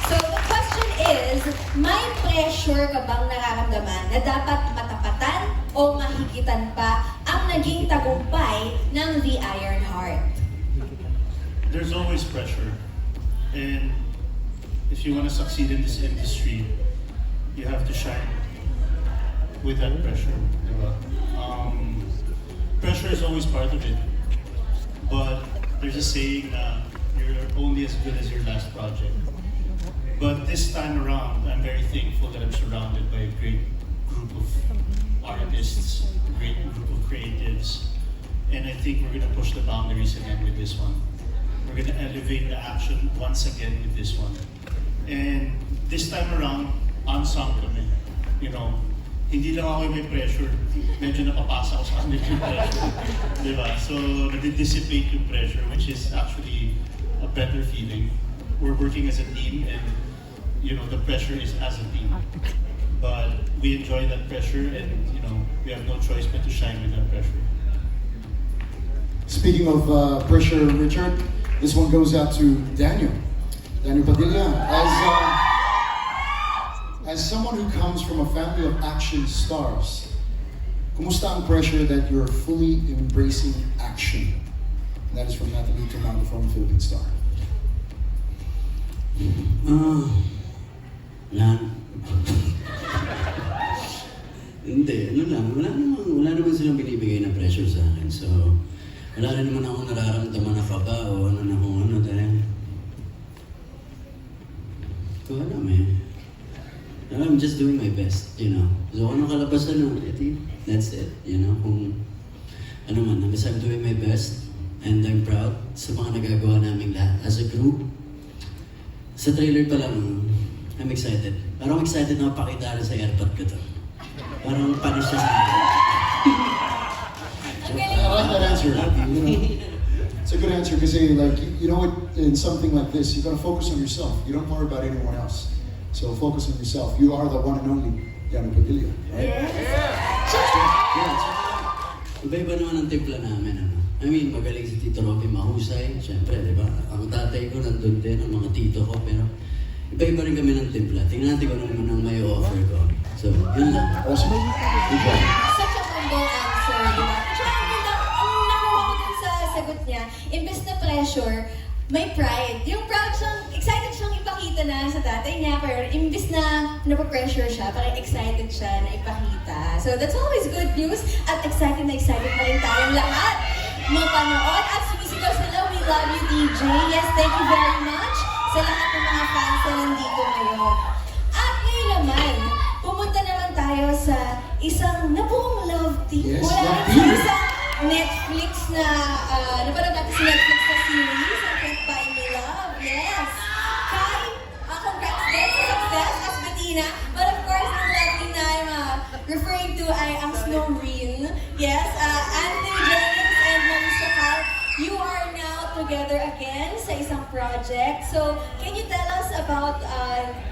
So the question is, may pressure ka bang nararamdaman na dapat matapatan o mahigitan pa ang naging tagumpay ng The Iron Heart? There's always pressure. And if you want to succeed in this industry, you have to shine with that pressure. Diba? Pressure is always part of it. But there's a saying na you're only as good as your last project. But this time around, I'm very thankful that I'm surrounded by a great group of artists, a great group of creatives. And I think we're going to push the boundaries again with this one. We're going to elevate the action once again with this one. And this time around, unsung kami. You know, hindi lang ako may pressure. Medyo napapasa ko sa kanila yung pressure. Diba? So, nadi-dissipate yung pressure, which is actually a better feeling. We're working as a team and, you know, the pressure is as a team. But we enjoy that pressure and, you know, we have no choice but to shine with that pressure. Speaking of pressure, Richard, this one goes out to Daniel. Daniel Padilla. As someone who comes from a family of action stars, kumusta ang pressure that you're fully embracing action? And that is from Natalie Tumao, the former Philippine star. Hindi, ano lang, wala naman silang binibigay na pressure sa akin. So, wala rin naman akong nararamdaman na kaba o ano na kung ano dahil. So, alam eh. I'm just doing my best, you know. So, kung ano kalabasan nun, that's it, you know. Kung ano man, I guess I'm doing my best and I'm proud sa mga nagagawa namin lahat as a group. Sa trailer pa lang, I'm excited. Parang excited na mapakita rin sa airpod ko to. Parang panis siya sa akin. I like that answer. You know, it's a good answer because, like, you know what? In something like this, you got to focus on yourself. You don't worry about anyone else. So focus on yourself. You are the one and only Daniel Padilla, right? Iba-iba naman ang timpla namin, ano. I mean, magaling si Tito Robby, mahusay. Siyempre, di ba? Ang tatay ko nandun din, ang mga tito ko, pero iba-iba rin kami ng timpla. Tingnan natin kung ano naman ang may offer ko. So, yun lang. Awesome. Good job. Such a humble answer, di ba? Tsaka ang nakuha ko dun sa sagot niya, imbes na pressure, may pride. Yung proud siyang, excited siyang ipakita na sa tatay niya, pero imbes na napapressure siya, parang excited siya na ipakita. So that's always good news, at excited na rin tayong lahat mapanood at sumisigaw sila, we love you DJ. Yes, thank you very much sa lahat ng mga fans na nandito ngayon. At ngayon naman, pumunta naman tayo sa isang nabuong love team. Yes, Wala love rin team. sa isang Netflix na, napanood natin sa Netflix na series, ang Can't Buy Me Love. Yes! Kai, congrats din sa success as Bettina. But of course, ang love team na I'm referring to ay ang Snowreen. Yes, Anthony Jennings and Marisa Cal, you are now together again sa isang project. So, can you tell us about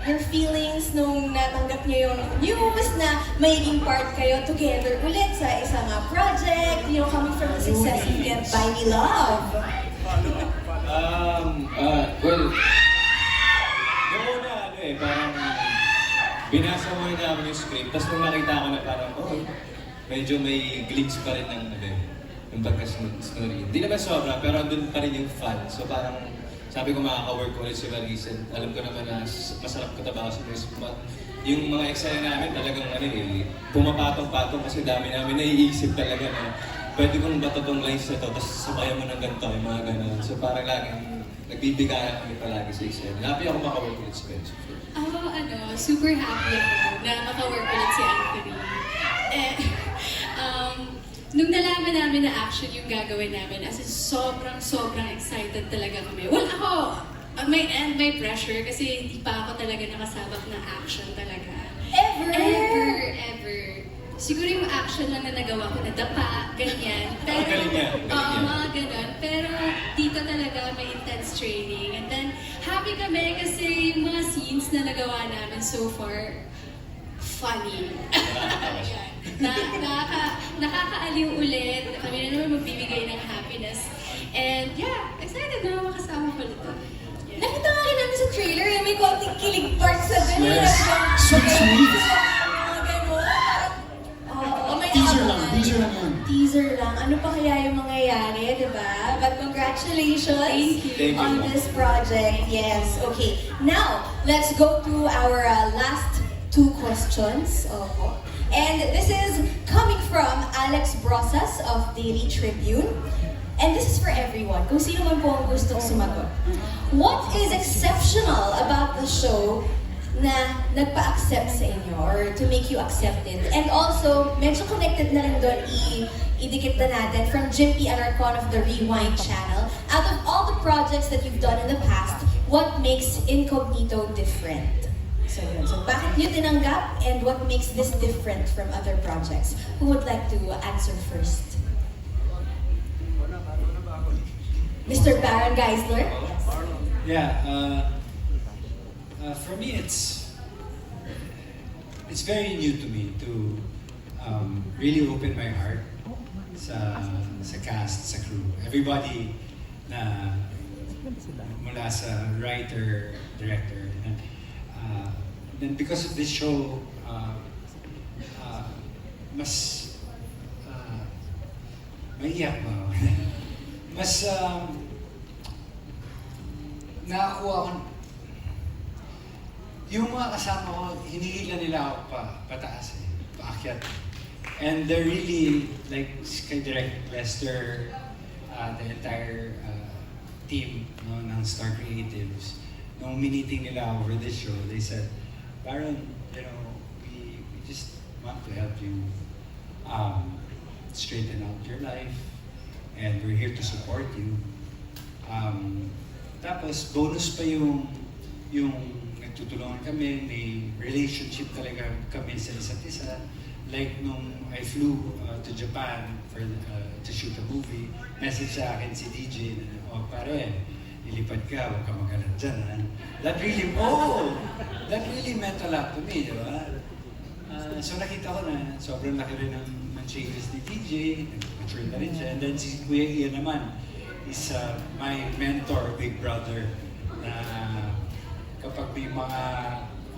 your feelings nung natanggap niyo yung news na magiging part kayo together ulit sa isang project, you know, coming from the success of Can't Buy Me Love? Well, noong una, parang binasa mo rin namin yung script, tapos nung nakita ko na parang, medyo may glitch pa rin ng, yung pagka-story. Hindi naman sobra, pero andun pa rin yung fun. So parang, sabi ko makaka-work ko ulit si Marisa. Alam ko naman na masarap katabaho si Marisa. Yung mga eksena namin talagang pumapatong-patong kasi dami namin naiisip talaga na pwede kong bato tong lines na to, tapos sabayan mo ng ganito, yung mga ganun. So parang laging nagbibigayan kami palagi sa eksena. Happy ako maka-work ulit si Marisa. Super happy ako na maka-work ulit si Anthony. Nung nalaman namin na action yung gagawin namin, as in sobrang excited talaga kami. Well, ako, may pressure kasi hindi pa ako talaga nakasabak ng action talaga. Ever. Siguro yung action lang na nagawa ko na dapa, ganyan. Pero, Galing niya. mga ganun. Pero dito talaga may intense training. And then, happy kami kasi yung mga scenes na nagawa namin so far, funny. Nakakaaliw ulit. Kami na naman magbibigay ng happiness. And yeah, excited na makasama ko nito. Nakita nga rin namin sa trailer, may konting kilig Sweet, sweet. Mga ganun, parang, may Teaser lang, naabangan. teaser lang yan. Teaser lang. Ano pa kaya yung mangyayari, di ba? But congratulations Thank you. Thank you. on this project. Yes, okay. Now, let's go to our last two questions. Opo. And this is coming from Alex Brosas of Daily Tribune. And this is for everyone. Kung sino man po ang gustong sumagot. What is exceptional about the show na nagpa-accept sa inyo or to make you accepted? And also, medyo connected na rin doon, idikit na natin from Jimpy Alarcon of the Rewind channel. Out of all the projects that you've done in the past, what makes Incognito different? So, yun. So bakit nyo tinanggap and what makes this different from other projects? Who would like to answer first? Mr. Baron Geisler? Yeah, for me it's very new to me to really open my heart sa cast, sa crew. Everybody na mula sa writer, director, then because of this show, mas maiyak ba? Mas nakakuha ko, yung mga kasama ko, hinihilan nila ako pataas eh, paakyat. And they're really, like kay Direct Lester, the entire team no, ng Star Creatives, nung miniting nila over this show, they said, Baron, you know, we just want to help you straighten out your life, and we're here to support you. Tapos bonus pa yung nagtutulungan kami, may relationship talaga kami sa isa't isa. Like nung I flew to Japan to shoot a movie, message sa akin si DJ na, oh pare, ilipad ka, huwag ka magalan dyan. Ha? That really meant a lot to me, di ba? So nakita ko na sobrang laki rin ng changes ni DJ, mature na rin siya. And then si Kuya Ian naman is my mentor, big brother, na kapag may mga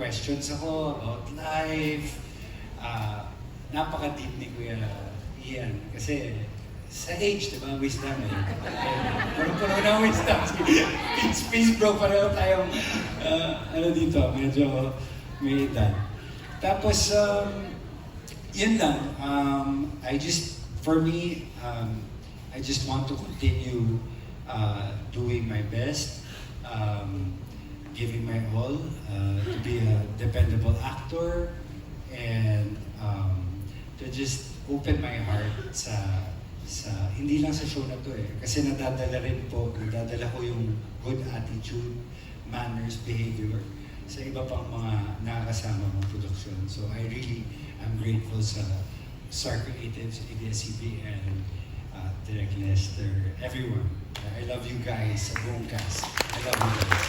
questions ako about life, napaka-deep ni Kuya Ian. Kasi sa age, di ba, wisdom eh. Puno na wisdom. Peace bro, pareho tayong, dito, medyo may edad. Tapos, yun lang. For me, I just want to continue doing my best, giving my all, to be a dependable actor, and to just open my heart sa hindi lang sa show na to eh. Kasi nadadala ko yung good attitude, manners, behavior sa iba pang mga nakakasama mong production. So I really am grateful sa Star Creatives, ABS-CBN, and Direct Lester, everyone. I love you guys, sa buong cast. I love you guys.